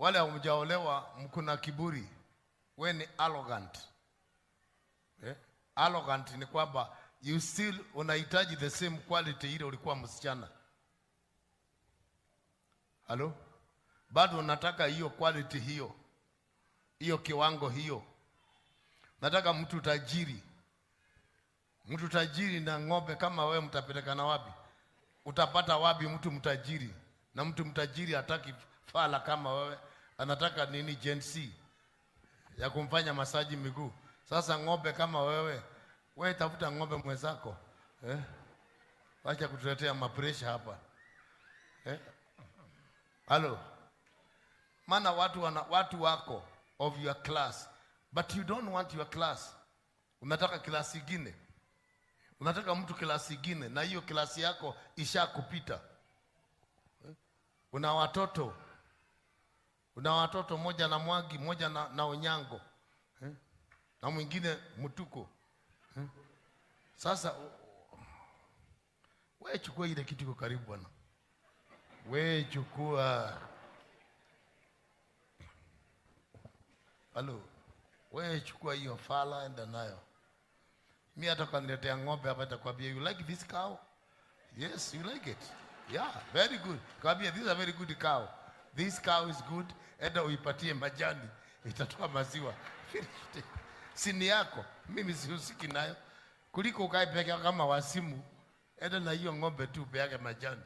Wale hamjaolewa mkuna kiburi. We ni arrogant. Arrogant ni kwamba you still unahitaji the same quality ile ulikuwa msichana. Halo? Bado unataka hiyo quality hiyo. Hiyo kiwango hiyo. Nataka mtu tajiri. Mtu tajiri na ng'ombe kama wewe mtapelekana wapi? Utapata wapi mtu mtajiri? Na mtu mtajiri hataki fala kama wewe. Anataka nini? Jensi ya kumfanya masaji miguu. Sasa ng'ombe kama wewe tafuta ng'ombe mwenzako. Wacha kutuletea mapresha hapa. Halo. Maana watu wako of your class, but you don't want your class. Unataka klasi nyingine. Unataka mtu klasi nyingine na hiyo klasi yako ishakupita. Una watoto moja na Mwagi, moja na Onyango. Na mwingine Mutuko. Sasa wewe chukua ile kitu iko karibu bwana. Wewe chukua. Halo. Wewe chukua hiyo fala enda nayo. Mimi hata kaniletea ng'ombe hapa nitakwambia you like this cow? Yes, you like it. Yeah, very good. Kwambia this is a very good cow. This cow is good. Enda uipatie majani, itatoa maziwa. Sini yako, mimi sihusiki nayo. Kuliko ukae peke kama wasimu, enda na hiyo ng'ombe tu peke majani.